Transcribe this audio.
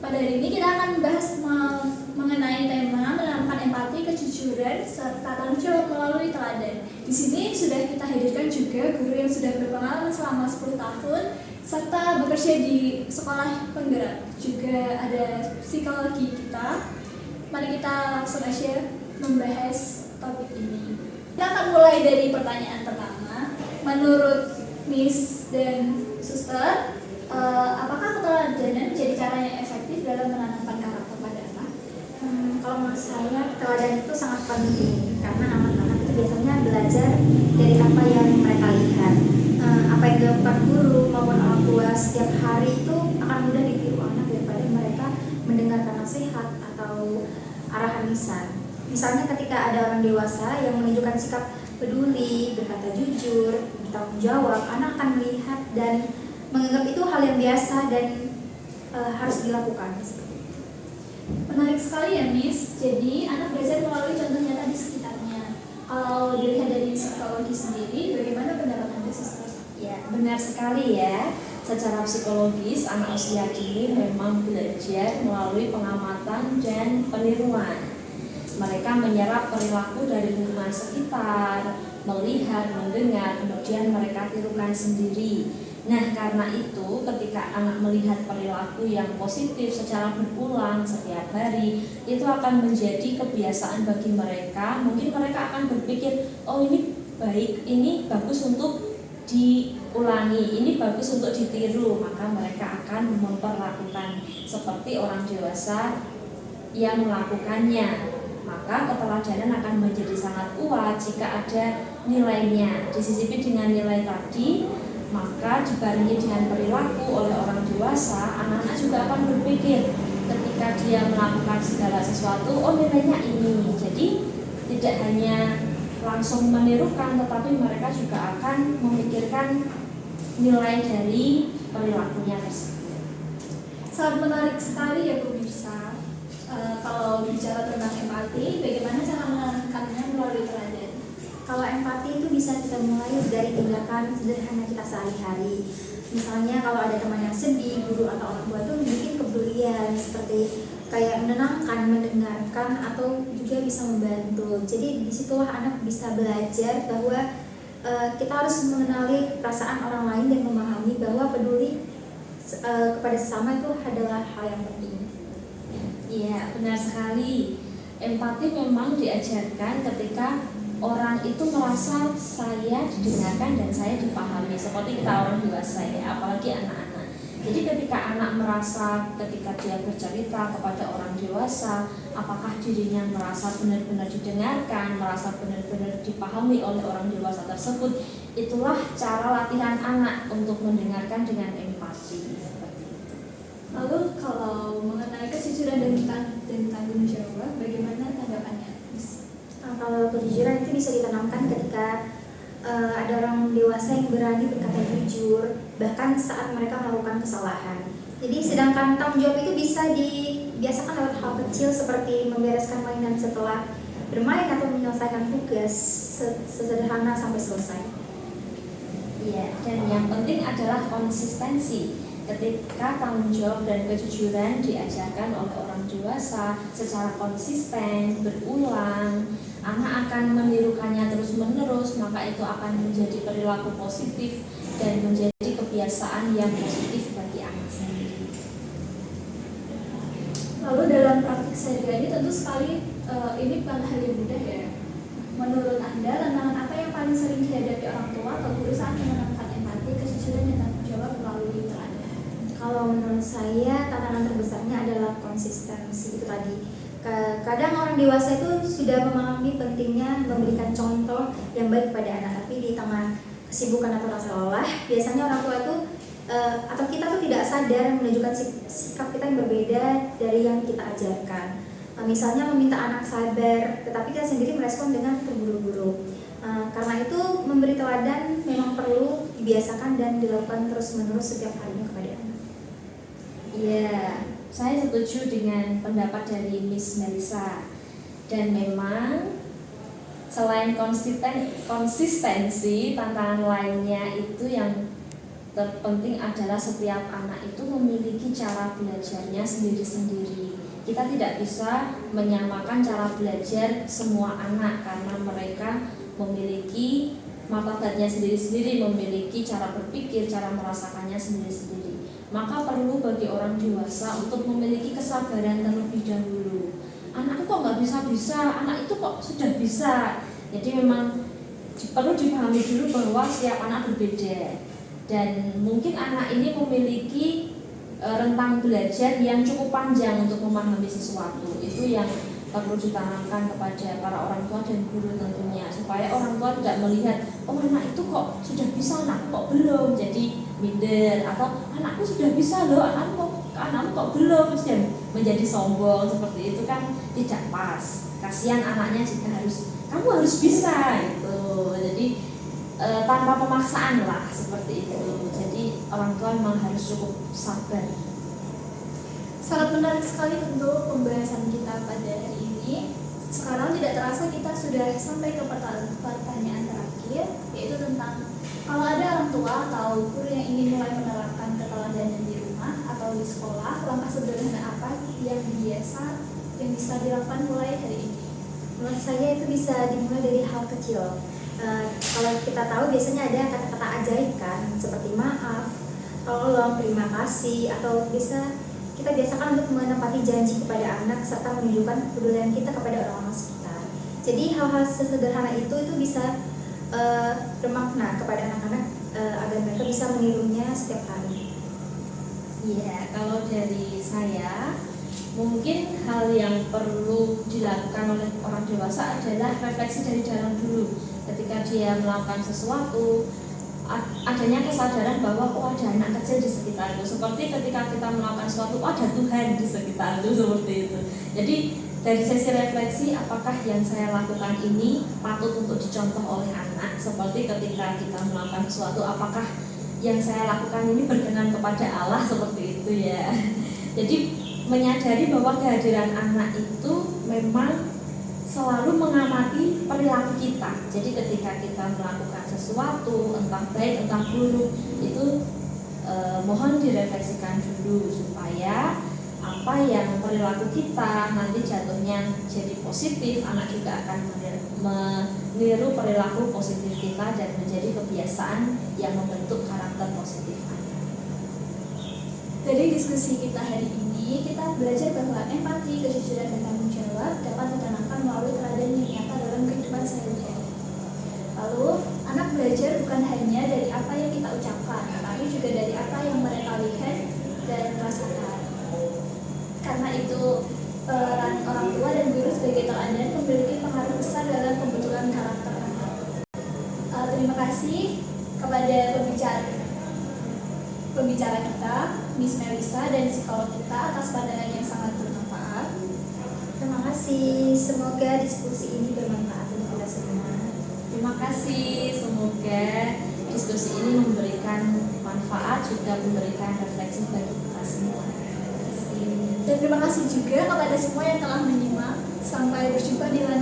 Pada hari ini kita akan membahas mengenai tema menanamkan empati, kejujuran, serta tanggung jawab melalui teladan. Di sini sudah kita hadirkan juga guru yang sudah berpengalaman selama 10 tahun serta bekerja di sekolah penggerak. Juga ada psikologi kita. Mari kita langsung aja membahas topik ini. Kita akan mulai dari pertanyaan pertama. Menurut Miss dan Suster, apakah keteladanan menjadi cara yang efektif dalam menanamkan karakter pada anak? Kalau menurut saya, teladan itu sangat penting karena anak-anak itu biasanya belajar dari apa yang mereka lihat. Apa yang dilakukan guru maupun orang tua setiap hari itu akan mudah ditiru anak daripada mereka mendengarkan nasihat atau arahan lisan. Misalnya ketika ada orang dewasa yang menunjukkan sikap peduli, berkata jujur, bertanggung jawab, anak akan melihat dan menganggap itu hal yang biasa dan harus dilakukan. Menarik sekali ya Miss, jadi anak belajar melalui contoh nyata di sekitarnya. Kalau dilihat dari psikologi sendiri, bagaimana pendapat Anda, Suster? Ya, benar sekali ya. Secara psikologis, anak usia dini memang belajar melalui pengamatan dan peniruan. Mereka menyerap perilaku dari lingkungan sekitar, melihat, mendengar, kemudian mereka tirukan sendiri. Nah, karena itu ketika anak melihat perilaku yang positif secara berulang setiap hari, itu akan menjadi kebiasaan bagi mereka. Mungkin mereka akan berpikir, oh ini baik, ini bagus untuk diulangi, ini bagus untuk ditiru. Maka mereka akan memperlakukan seperti orang dewasa yang melakukannya. Maka keteladanan akan menjadi sangat kuat jika ada nilainya. Disisipi dengan nilai tadi, maka dibarengi dengan perilaku oleh orang dewasa, anak-anak juga akan berpikir ketika dia melakukan segala sesuatu, oh nilainya ini. Jadi tidak hanya langsung menirukan, tetapi mereka juga akan memikirkan nilai dari perilakunya tersebut. Sangat menarik sekali ya pemirsa. Kalau bicara tentang empati, bagaimana cara menanamkannya melalui teladan? Kalau empati itu bisa kita mulai dari tindakan sederhana kita sehari-hari. Misalnya kalau ada teman yang sedih, guru atau orang tua itu bikin kepedulian seperti kayak menenangkan, mendengarkan, atau juga bisa membantu. Jadi disitulah anak bisa belajar bahwa kita harus mengenali perasaan orang lain dan memahami bahwa peduli kepada sesama itu adalah hal yang penting. Iya, benar sekali. Empati memang diajarkan ketika orang itu merasa saya didengarkan dan saya dipahami, seperti kita orang dewasa ya, apalagi anak-anak. Jadi ketika anak merasa ketika dia bercerita kepada orang dewasa, apakah dirinya merasa benar-benar didengarkan, merasa benar-benar dipahami oleh orang dewasa tersebut, itulah cara latihan anak untuk mendengarkan dengan empati. Lalu kalau mengenai kejujuran dan tanggung jawab, bagaimana tanggapannya, Miss? Kalau kejujuran itu bisa ditanamkan ketika ada orang dewasa yang berani berkata jujur, bahkan saat mereka melakukan kesalahan. Jadi sedangkan tanggung jawab itu bisa dibiasakan lewat hal kecil seperti membereskan mainan setelah bermain atau menyelesaikan tugas sesederhana sampai selesai. Iya, dan yang penting adalah konsistensi. Ketika tanggung jawab dan kejujuran diajarkan oleh orang dewasa secara konsisten, berulang, anak akan menirukannya terus-menerus, maka itu akan menjadi perilaku positif dan menjadi kebiasaan yang positif bagi anak sendiri. Lalu dalam praktik sehari-hari tentu sekali ini bukan hal yang mudah ya. Menurut Anda, tantangan apa yang paling sering dihadapi orang tua atau guru saat menanamkan empati, kejujuran dan tanggung jawab melalui teladan? Kalau menurut saya tantangan terbesarnya adalah konsistensi itu tadi. Kadang orang dewasa itu sudah memahami pentingnya memberikan contoh yang baik pada anak, tapi di tengah kesibukan atau rasa lelah, biasanya orang tua itu atau kita tuh tidak sadar menunjukkan sikap kita yang berbeda dari yang kita ajarkan. Misalnya meminta anak sabar, tetapi kita sendiri merespon dengan terburu-buru. Karena itu memberi teladan memang perlu dibiasakan dan dilakukan terus-menerus setiap harinya kepada anak. Iya, saya setuju dengan pendapat dari Miss Melissa. Dan memang selain konsistensi, tantangan lainnya itu yang terpenting adalah setiap anak itu memiliki cara belajarnya sendiri-sendiri. Kita tidak bisa menyamakan cara belajar semua anak karena mereka memiliki martabatnya sendiri-sendiri, memiliki cara berpikir, cara merasakannya sendiri-sendiri. Maka perlu bagi orang dewasa untuk memiliki kesabaran terlebih dahulu. Anakku kok nggak bisa-bisa, anak itu kok sudah bisa. Jadi memang perlu dipahami dulu bahwa setiap anak berbeda. Dan mungkin anak ini memiliki rentang belajar yang cukup panjang untuk memahami sesuatu. Itu yang perlu ditanamkan kepada para orang tua dan guru tentunya, supaya orang tua tidak melihat, oh anak itu kok sudah bisa, anak kok belum, jadi minder, atau anakku sudah bisa loh, anakku kok belum, dan menjadi sombong. Seperti itu kan tidak pas. Kasihan anaknya jika kamu harus bisa gitu. Jadi tanpa pemaksaan lah, seperti itu. Jadi orang tua memang harus cukup sabar. Sangat menarik sekali untuk pembahasan kita pada hari ini. Sekarang tidak terasa kita sudah sampai ke pertanyaan terakhir, yaitu tentang kalau ada orang tua atau guru yang ingin mulai menerapkan keteladanan di rumah atau di sekolah, langkah sederhana apa yang bisa dilakukan mulai hari ini? Menurut saya itu bisa dimulai dari hal kecil. Kalau kita tahu biasanya ada kata-kata ajaib kan, seperti maaf, tolong, terima kasih, atau kita biasakan untuk menepati janji kepada anak serta menunjukkan kepedulian kita kepada orang-orang sekitar. Jadi hal-hal sesederhana itu bisa bermakna kepada anak-anak agar mereka bisa menirunya setiap hari. Iya, kalau dari saya mungkin hal yang perlu dilakukan oleh orang dewasa adalah refleksi dari dalam dulu. Ketika dia melakukan sesuatu, adanya kesadaran bahwa ada anak kecil di sekitarku. Seperti ketika kita melakukan sesuatu, ada Tuhan di sekitarku, seperti itu. Jadi dari sesi refleksi, apakah yang saya lakukan ini patut untuk dicontoh oleh anak? Seperti ketika kita melakukan sesuatu, apakah yang saya lakukan ini berkenan kepada Allah, seperti itu ya. Jadi menyadari bahwa kehadiran anak itu memang selalu mengamati perilaku kita. Jadi ketika kita melakukan sesuatu, entah baik entah buruk, itu mohon direfleksikan dulu supaya apa yang perilaku kita nanti jatuhnya jadi positif, anak juga akan meniru perilaku positif kita dan menjadi kebiasaan yang membentuk karakter positif anak. Dari diskusi kita hari ini, kita belajar bahwa empati, kejujuran, dan tanggung jawab dapat ditanamkan melalui teladan yang nyata dalam kehidupan sehari-hari. Lalu, anak belajar bukan hanya dari apa yang kita ucapkan, tetapi juga dari apa yang mereka lihat dan rasakan. Karena itu, peran orang tua dan guru sebagai teladan memiliki pengaruh besar dalam pembentukan karakter anak. Terima kasih kepada pembicara kita, Miss Melisa, dan psikolog kita atas pandangan yang sangat bermanfaat. Terima kasih, semoga diskusi ini bermanfaat untuk kita semua. Terima kasih, semoga diskusi ini memberikan manfaat, juga memberikan refleksi bagi kita semua. Dan terima kasih juga kepada semua yang telah menyimak. Sampai berjumpa di lain.